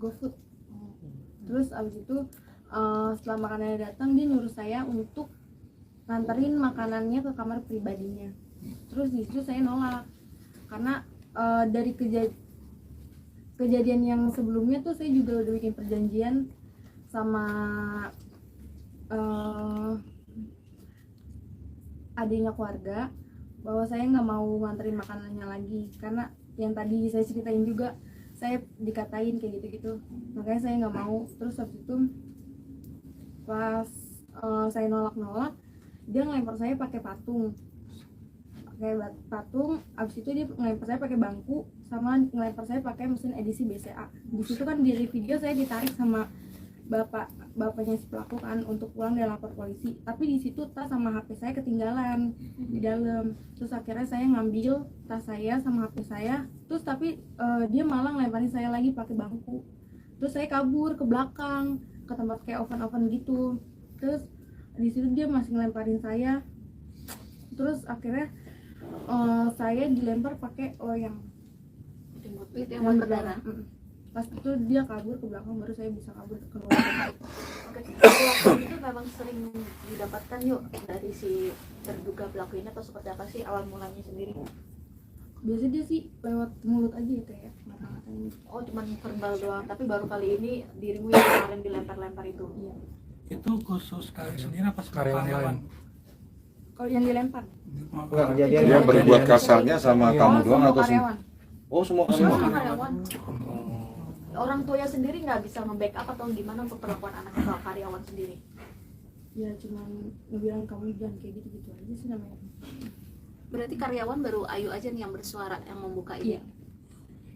GoFood. Terus abis itu setelah makanannya datang, dia nyuruh saya untuk nganterin makanannya ke kamar pribadinya. Terus di situ saya nolak karena dari kejadian yang sebelumnya tuh saya juga udah bikin perjanjian sama adiknya keluarga bahwa saya nggak mau nganterin makanannya lagi, karena yang tadi saya ceritain juga saya dikatain kayak gitu-gitu, makanya saya nggak mau. Terus habis itu pas saya nolak, dia ngelempar saya pakai patung, abis itu dia ngelempar saya pakai bangku, sama ngelempar saya pakai mesin edisi BCA. Di situ kan di video saya ditarik sama bapaknya si pelaku kan untuk pulang dan lapor polisi, tapi di situ tas sama HP saya ketinggalan di dalam. Terus akhirnya saya ngambil tas saya sama HP saya, terus tapi dia malah ngelemparin saya lagi pakai bangku. Terus saya kabur ke belakang ke tempat kayak oven gitu. Terus di situ dia masih ngelemparin saya. Terus akhirnya saya dilempar pakai loyang yang berdarah. Pas itu dia kabur ke belakang, baru saya bisa kabur ke luar. Oke. Waktu itu memang sering didapatkan yuk dari si terduga pelaku ini, atau seperti apa sih awal mulanya sendiri? Biasanya dia sih lewat mulut aja ya, kayak ngata-ngatain. Oh, cuman verbal doang, tapi baru kali ini dirimu yang kemarin dilempar-lempar itu. Iya. Itu khusus kalian sendiri apa karyawan? Kalau yang dilempar. Dia berbuat kasarnya sama kamu doang atau karyawan? semua Semua karyawan? karyawan. Orang tuanya sendiri nggak bisa nge-backup atau gimana untuk perlakuan anaknya kalau karyawan sendiri? Ya cuman ngebilang kamu jangan kayak gitu-gitu aja sih namanya. Berarti karyawan baru Ayu aja nih yang bersuara, yang membuka ini. Iya.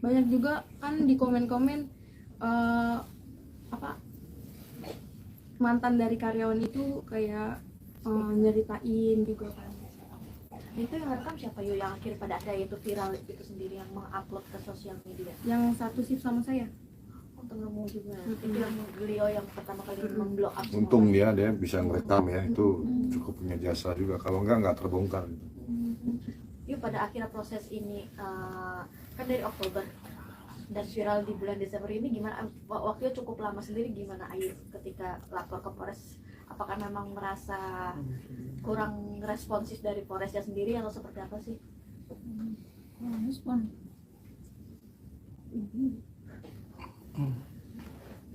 Banyak juga kan di komen-komen mantan dari karyawan itu kayak nyeritain juga kan. Itu yang rekam siapa yuk yang akhirnya pada ada itu viral itu sendiri yang mengupload ke sosial media? Yang satu shift sama saya. Oh, temenmu juga. Itu yang beliau yang pertama kali memblow up semua. Untung dia bisa ngerekam ya, itu cukup punya jasa juga. Kalau nggak terbongkar. Yuk pada akhirnya proses ini kan dari Oktober dan viral di bulan Desember ini, gimana waktunya cukup lama sendiri, gimana Ayu ketika lapor ke Polres? Apakah memang merasa kurang responsif dari Polresnya sendiri atau seperti apa sih? Respon.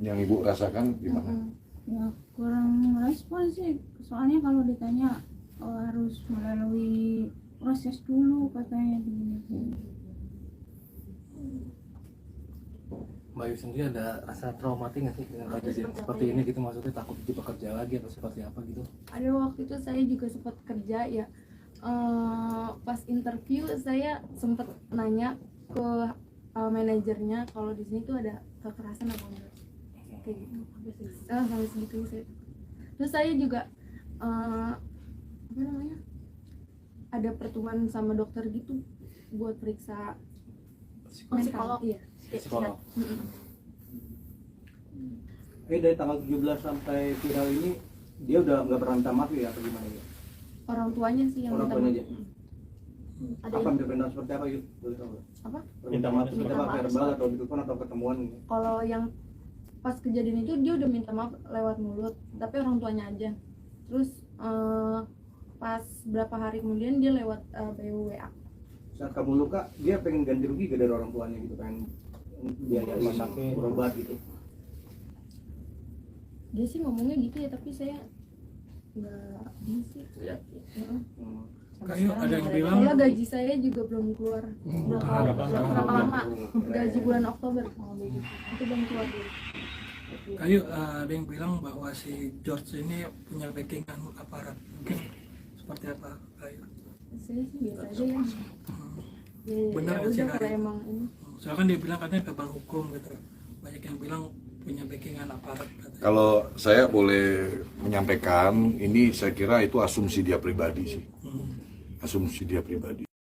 Yang ibu rasakan gimana? Ya kurang respon sih, soalnya kalau ditanya harus melalui proses dulu katanya begini. Mbak Ayu sendiri ada rasa traumatik nggak sih dengan kejadian seperti ini gitu, maksudnya takut bekerja lagi atau seperti apa gitu? Ada waktu itu saya juga sempat kerja ya, pas interview saya sempat nanya ke manajernya kalau di sini tuh ada kekerasan apa enggak, kayak gitu. Sampai segitu saya. Terus saya juga ada pertemuan sama dokter gitu buat periksa Psikolog. Iya. Psikolog. Dari tanggal 17 sampai viral ini dia udah nggak pernah minta maaf ya atau gimana ya? Orang tuanya sih yang Orang minta tuanya maaf. aja. Ada Apa minta seperti apa yuk? Boleh tahu nggak? Apa? Minta maaf seperti Minta apa? maaf. Verbal atau di telepon atau ketemuan gitu? Kalau yang pas kejadian itu dia udah minta maaf lewat mulut, tapi orang tuanya aja. Terus pas berapa hari kemudian dia lewat BWA. Saat kamu luka, dia pengen ganti rugi gak dari orang tuanya gitu, pengen biaya rumah sakit, berobat gitu. Dia sih ngomongnya gitu ya, tapi saya nggak ini sih. Kayu ada yang bilang Soalnya gaji saya juga belum keluar. Berapa lama? Gaji bulan Oktober. Itu belum keluar dulu. Kayu ada yang bilang bahwa si George ini punya backingan aparat, mungkin seperti apa Kayu? Saya sih biasa aja ya. Benar Ya nggak sih, udah Kak? kalau emang ini. Soalnya kan dia bilang katanya kebal hukum gitu, banyak yang bilang punya backingan aparat katanya. Kalau saya boleh menyampaikan, ini saya kira itu asumsi dia pribadi sih. Asumsi dia pribadi.